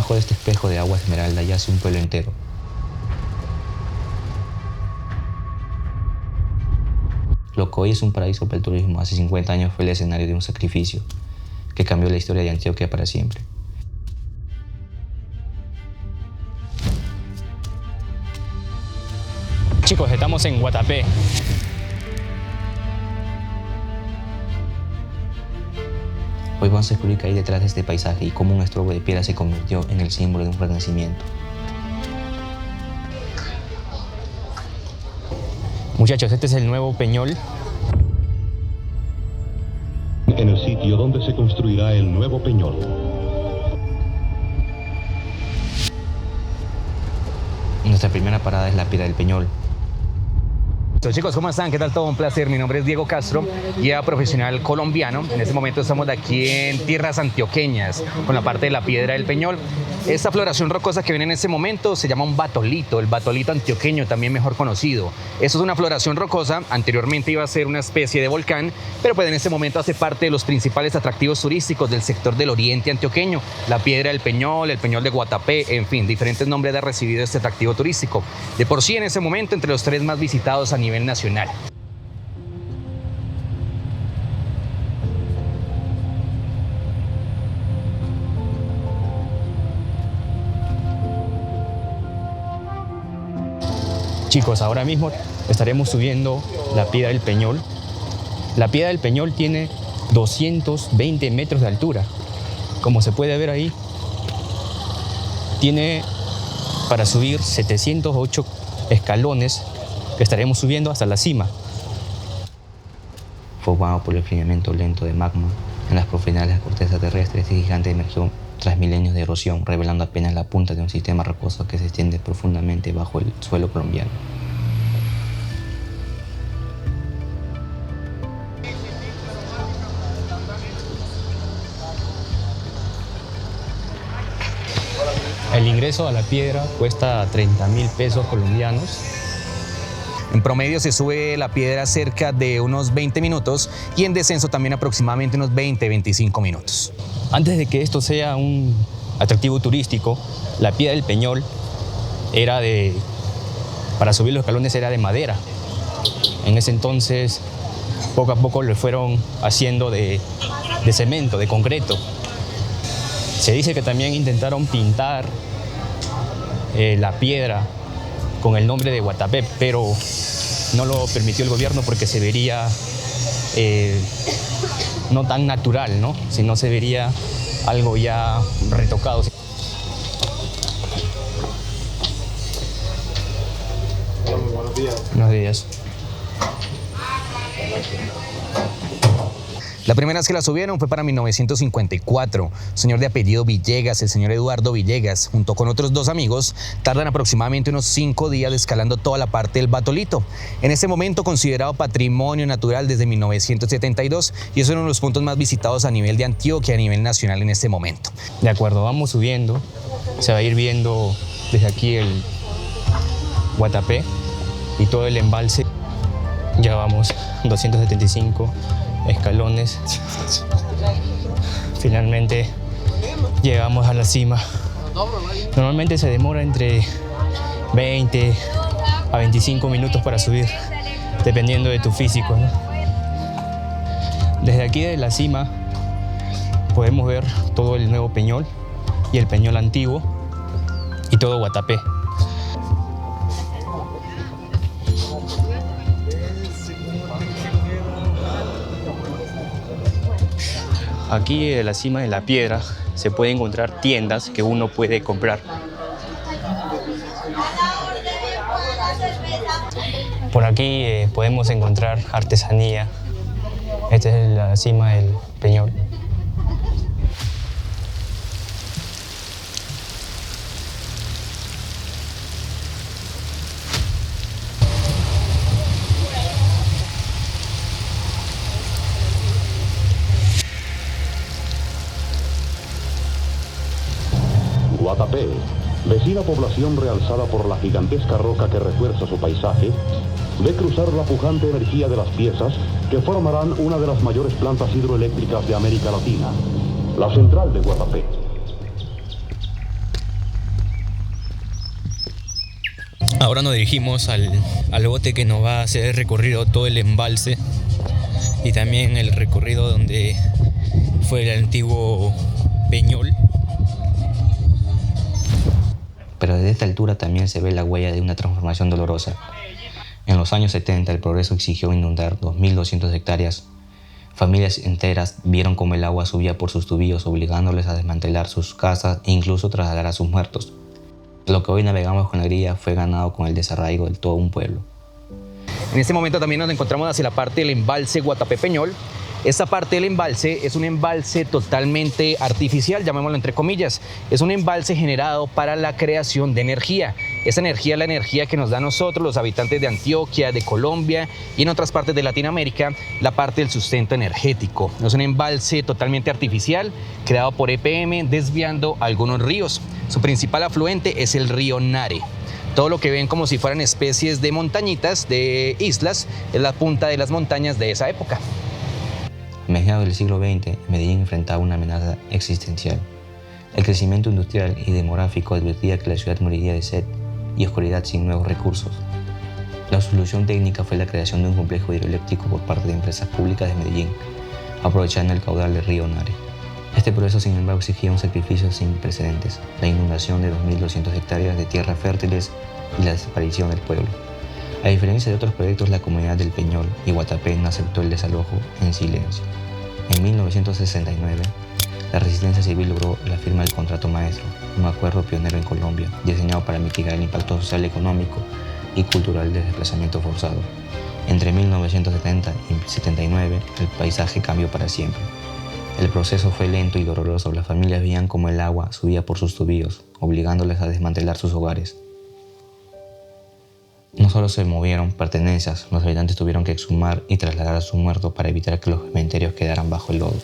Debajo de este espejo de agua esmeralda yace un pueblo entero. Lo que hoy es un paraíso para el turismo, hace 50 años fue el escenario de un sacrificio que cambió la historia de Antioquia para siempre. Chicos, estamos en Guatapé. Hoy vamos a descubrir qué hay detrás de este paisaje y cómo un estrobo de piedra se convirtió en el símbolo de un renacimiento. Muchachos, este es el nuevo Peñol. En el sitio donde se construirá el nuevo Peñol. Nuestra primera parada es la Piedra del Peñol. Chicos, ¿cómo están? ¿Qué tal todo? Un placer. Mi nombre es Diego Castro, guía profesional colombiano. En este momento estamos de aquí en tierras antioqueñas, con la parte de la Piedra del Peñol. Esta floración rocosa que viene en este momento se llama un batolito, el batolito antioqueño, también mejor conocido. Esto es una floración rocosa, anteriormente iba a ser una especie de volcán, pero pues en este momento hace parte de los principales atractivos turísticos del sector del oriente antioqueño. La Piedra del Peñol, el Peñol de Guatapé, en fin, diferentes nombres ha recibido este atractivo turístico. De por sí en este momento entre los 3 más visitados a nivel nacional. Chicos, ahora mismo estaremos subiendo la Piedra del Peñol. La Piedra del Peñol tiene 220 metros de altura. Como se puede ver ahí, tiene para subir 708 escalones que estaremos subiendo hasta la cima. Formado por el enfriamiento lento de magma en las profundidades de la corteza terrestre, este gigante emergió tras milenios de erosión, revelando apenas la punta de un sistema rocoso que se extiende profundamente bajo el suelo colombiano. El ingreso a la piedra cuesta 30.000 pesos colombianos. En promedio se sube la piedra cerca de unos 20 minutos y en descenso también aproximadamente unos 20-25 minutos. Antes de que esto sea un atractivo turístico, la Piedra del Peñol para subir los escalones era de madera. En ese entonces, poco a poco lo fueron haciendo de cemento, de concreto. Se dice que también intentaron pintar la piedra con el nombre de Guatapé, pero no lo permitió el gobierno porque se vería no tan natural, ¿no? Sino se vería algo ya retocado. Buenos días. Buenos días. La primera vez que la subieron fue para 1954. Señor de apellido Villegas, el señor Eduardo Villegas, junto con otros 2 amigos, tardan aproximadamente unos 5 días escalando toda la parte del batolito. En este momento considerado patrimonio natural desde 1972 y es uno de los puntos más visitados a nivel de Antioquia, a nivel nacional en este momento. De acuerdo, vamos subiendo. Se va a ir viendo desde aquí el Guatapé y todo el embalse. Ya vamos 275 escalones. Finalmente llegamos a la cima. Normalmente se demora entre 20 a 25 minutos para subir, dependiendo de tu físico, ¿no? Desde aquí de la cima podemos ver todo el nuevo Peñol y el Peñol antiguo y todo Guatapé. Aquí en la cima de la piedra se pueden encontrar tiendas que uno puede comprar. Por aquí podemos encontrar artesanía. Esta es la cima del Peñol. Guatapé, vecina población realzada por la gigantesca roca que refuerza su paisaje, ve cruzar la pujante energía de las piezas que formarán una de las mayores plantas hidroeléctricas de América Latina, la central de Guatapé. Ahora nos dirigimos al bote que nos va a hacer recorrido todo el embalse y también el recorrido donde fue el antiguo Peñol. Pero desde esta altura también se ve la huella de una transformación dolorosa. En los años 70 el progreso exigió inundar 2.200 hectáreas. Familias enteras vieron cómo el agua subía por sus tubillos, obligándoles a desmantelar sus casas e incluso trasladar a sus muertos. Lo que hoy navegamos con alegría fue ganado con el desarraigo de todo un pueblo. En este momento también nos encontramos hacia la parte del embalse Guatapé Peñol. Esta parte del embalse es un embalse totalmente artificial, llamémoslo entre comillas. Es un embalse generado para la creación de energía. Esa energía es la energía que nos da a nosotros, los habitantes de Antioquia, de Colombia y en otras partes de Latinoamérica, la parte del sustento energético. Es un embalse totalmente artificial, creado por EPM, desviando algunos ríos. Su principal afluente es el río Nare. Todo lo que ven como si fueran especies de montañitas, de islas, es la punta de las montañas de esa época. A mediados del siglo XX, Medellín enfrentaba una amenaza existencial. El crecimiento industrial y demográfico advertía que la ciudad moriría de sed y oscuridad sin nuevos recursos. La solución técnica fue la creación de un complejo hidroeléctrico por parte de empresas públicas de Medellín, aprovechando el caudal del río Nare. Este proceso, sin embargo, exigía un sacrificio sin precedentes: la inundación de 2.200 hectáreas de tierras fértiles y la desaparición del pueblo. A diferencia de otros proyectos, la comunidad del Peñol y Guatapé no aceptó el desalojo en silencio. En 1969, la resistencia civil logró la firma del Contrato Maestro, un acuerdo pionero en Colombia, diseñado para mitigar el impacto social, económico y cultural del desplazamiento forzado. Entre 1970 y 79, el paisaje cambió para siempre. El proceso fue lento y doloroso. Las familias veían cómo el agua subía por sus tubillos, obligándoles a desmantelar sus hogares. No solo se movieron pertenencias, los habitantes tuvieron que exhumar y trasladar a sus muertos para evitar que los cementerios quedaran bajo el lodo.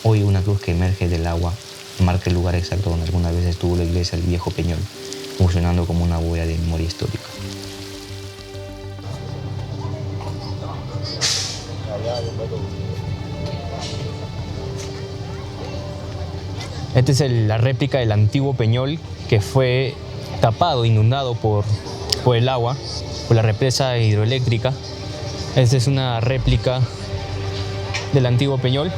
Hoy una cruz que emerge del agua marca el lugar exacto donde alguna vez estuvo la iglesia del Viejo Peñol, funcionando como una huella de memoria histórica. Esta es la réplica del antiguo Peñol que fue tapado, inundado por el agua, por la represa hidroeléctrica. Esta es una réplica del antiguo Peñol.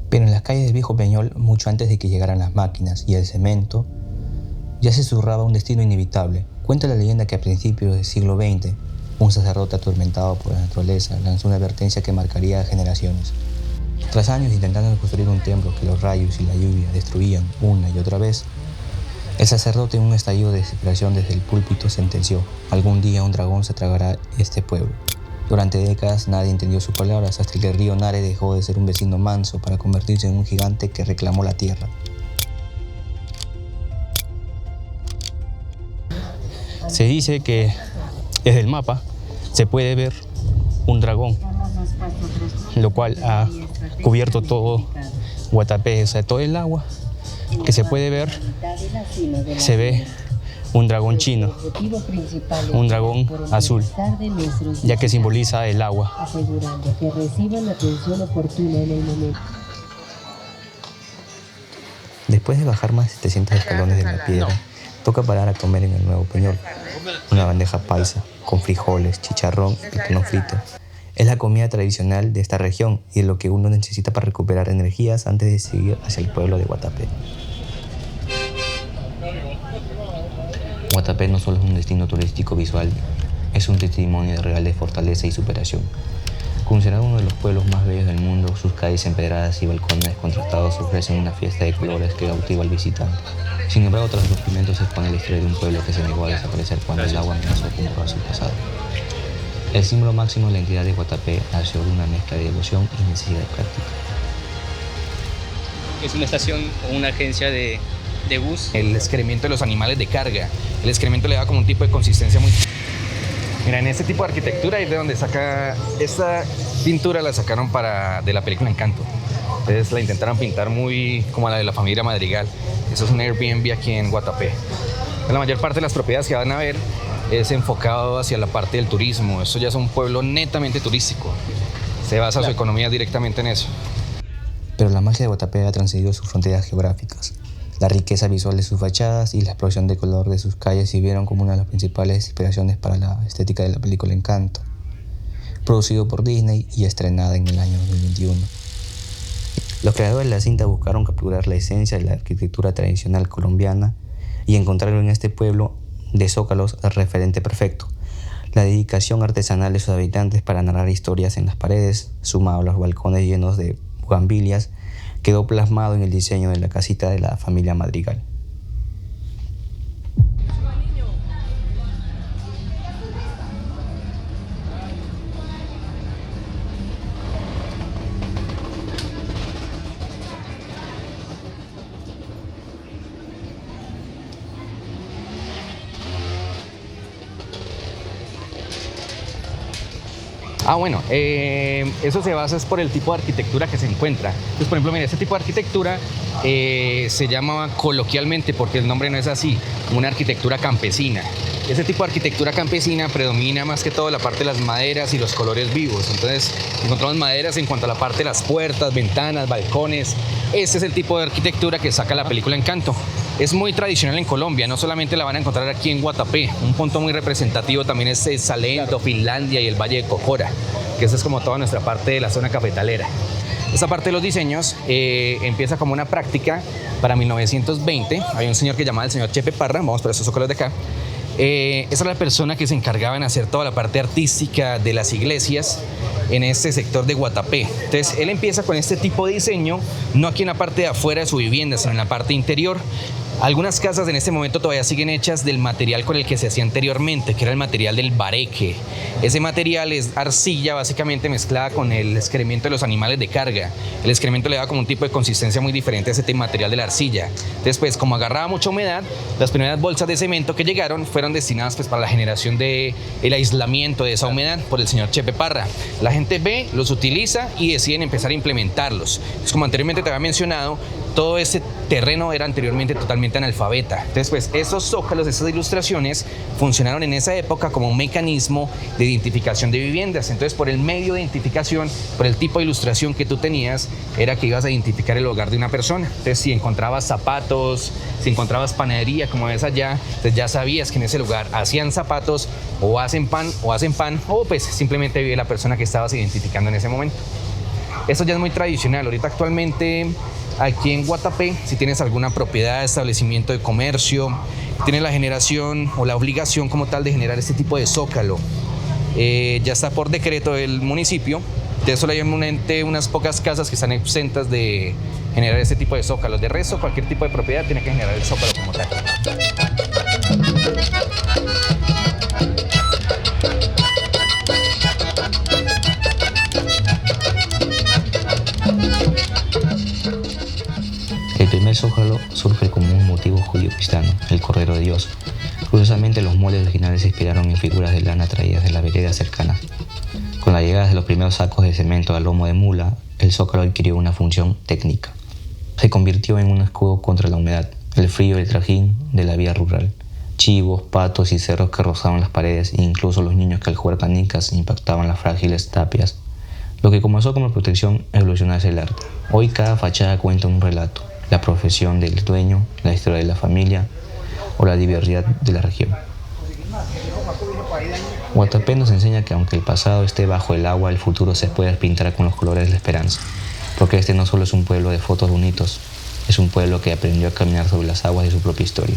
Pero en las calles del Viejo Peñol, mucho antes de que llegaran las máquinas y el cemento, ya se susurraba un destino inevitable. Cuenta la leyenda que a principios del siglo XX, un sacerdote atormentado por la naturaleza lanzó una advertencia que marcaría generaciones. Tras años intentando construir un templo que los rayos y la lluvia destruían una y otra vez, el sacerdote, en un estallido de desesperación desde el púlpito, sentenció: algún día un dragón se tragará este pueblo. Durante décadas nadie entendió sus palabras, hasta que el río Nare dejó de ser un vecino manso para convertirse en un gigante que reclamó la tierra. Se dice que desde el mapa se puede ver un dragón, lo cual ha cubierto todo Guatapé, o sea, todo el agua que se puede ver, se ve un dragón chino, un dragón azul, ya que simboliza el agua. Asegurando que reciban la atención oportuna en el momento. Después de bajar más de 700 escalones de la piedra, toca parar a comer en el Nuevo Peñol. Una bandeja paisa, con frijoles, chicharrón y plátano frito. Es la comida tradicional de esta región y es lo que uno necesita para recuperar energías antes de seguir hacia el pueblo de Guatapé. Guatapé no solo es un destino turístico visual, es un testimonio real de fortaleza y superación. Considerado uno de los pueblos más bellos del mundo, sus calles empedradas y balcones contrastados ofrecen una fiesta de colores que cautiva al visitante. Sin embargo, tras los documentos se expone la historia de un pueblo que se negó a desaparecer cuando el agua amenazó con borrar su pasado. El símbolo máximo de la entidad de Guatapé nació de una mezcla de devoción y necesidad práctica. Es una estación o una agencia de de bus. El excremento de los animales de carga. El excremento le da como un tipo de consistencia muy... Mira, en este tipo de arquitectura es de donde saca... Esta pintura la sacaron de la película Encanto. Entonces la intentaron pintar muy como la de la familia Madrigal. Eso es un Airbnb aquí en Guatapé. La mayor parte de las propiedades que van a ver es enfocado hacia la parte del turismo. Esto ya es un pueblo netamente turístico. Se basa su economía directamente en eso. Pero la magia de Guatapé ha trascendido sus fronteras geográficas. La riqueza visual de sus fachadas y la explosión de color de sus calles sirvieron como una de las principales inspiraciones para la estética de la película Encanto, producido por Disney y estrenada en el año 2021. Los creadores de la cinta buscaron capturar la esencia de la arquitectura tradicional colombiana y encontraron en este pueblo de zócalos el referente perfecto. La dedicación artesanal de sus habitantes para narrar historias en las paredes, sumado a los balcones llenos de bugambilias, quedó plasmado en el diseño de la casita de la familia Madrigal. Bueno, eso se basa por el tipo de arquitectura que se encuentra. Entonces, por ejemplo, mira, este tipo de arquitectura se llama coloquialmente, porque el nombre no es así, una arquitectura campesina. Ese tipo de arquitectura campesina predomina más que todo la parte de las maderas y los colores vivos. Entonces, encontramos maderas en cuanto a la parte de las puertas, ventanas, balcones. Este es el tipo de arquitectura que saca la película Encanto. Es muy tradicional en Colombia, no solamente la van a encontrar aquí en Guatapé. Un punto muy representativo también es Salento, Finlandia y el Valle de Cocora, que eso es como toda nuestra parte de la zona cafetalera. Esta parte de los diseños empieza como una práctica para 1920. Había un señor que llamaba el señor Chepe Parra, vamos por esos zócalos de acá. Esa era la persona que se encargaba en hacer toda la parte artística de las iglesias en este sector de Guatapé. Entonces él empieza con este tipo de diseño, no aquí en la parte de afuera de su vivienda, sino en la parte interior. Algunas casas en este momento todavía siguen hechas del material con el que se hacía anteriormente, que era el material del bareque. Ese material es arcilla básicamente mezclada con el excremento de los animales de carga. El excremento le da como un tipo de consistencia muy diferente a ese material de la arcilla. Entonces, pues, como agarraba mucha humedad, las primeras bolsas de cemento que llegaron fueron destinadas pues para la generación del aislamiento de esa humedad por el señor Chepe Parra. La gente ve, los utiliza y deciden empezar a implementarlos. Entonces, como anteriormente te había mencionado, todo ese terreno era anteriormente totalmente analfabeta. Entonces, pues, esos zócalos, esas ilustraciones funcionaron en esa época como un mecanismo de identificación de viviendas. Entonces, por el medio de identificación, por el tipo de ilustración que tú tenías, era que ibas a identificar el hogar de una persona. Entonces, si encontrabas zapatos, si encontrabas panadería, como ves allá, entonces ya sabías que en ese lugar hacían zapatos, o hacen pan, o pues simplemente vive la persona que estabas identificando en ese momento. Eso ya es muy tradicional. Ahorita actualmente aquí en Guatapé, si tienes alguna propiedad, establecimiento de comercio, tienes la generación o la obligación como tal de generar este tipo de zócalo. Ya está por decreto del municipio. De eso hay unas pocas casas que están exentas de generar este tipo de zócalos. De resto, cualquier tipo de propiedad tiene que generar el zócalo como tal. El primer zócalo surge como un motivo judío-cristiano, el Cordero de Dios. Curiosamente, los moldes originales se inspiraron en figuras de lana traídas de las veredas cercanas. Con la llegada de los primeros sacos de cemento al lomo de mula, el zócalo adquirió una función técnica. Se convirtió en un escudo contra la humedad, el frío y el trajín de la vida rural. Chivos, patos y cerros que rozaban las paredes e incluso los niños que al jugar canicas impactaban las frágiles tapias. Lo que comenzó como protección evolucionó hacia el arte. Hoy cada fachada cuenta un relato, la profesión del dueño, la historia de la familia o la diversidad de la región. Guatapé nos enseña que aunque el pasado esté bajo el agua, el futuro se puede pintar con los colores de la esperanza, porque este no solo es un pueblo de fotos bonitos, es un pueblo que aprendió a caminar sobre las aguas de su propia historia.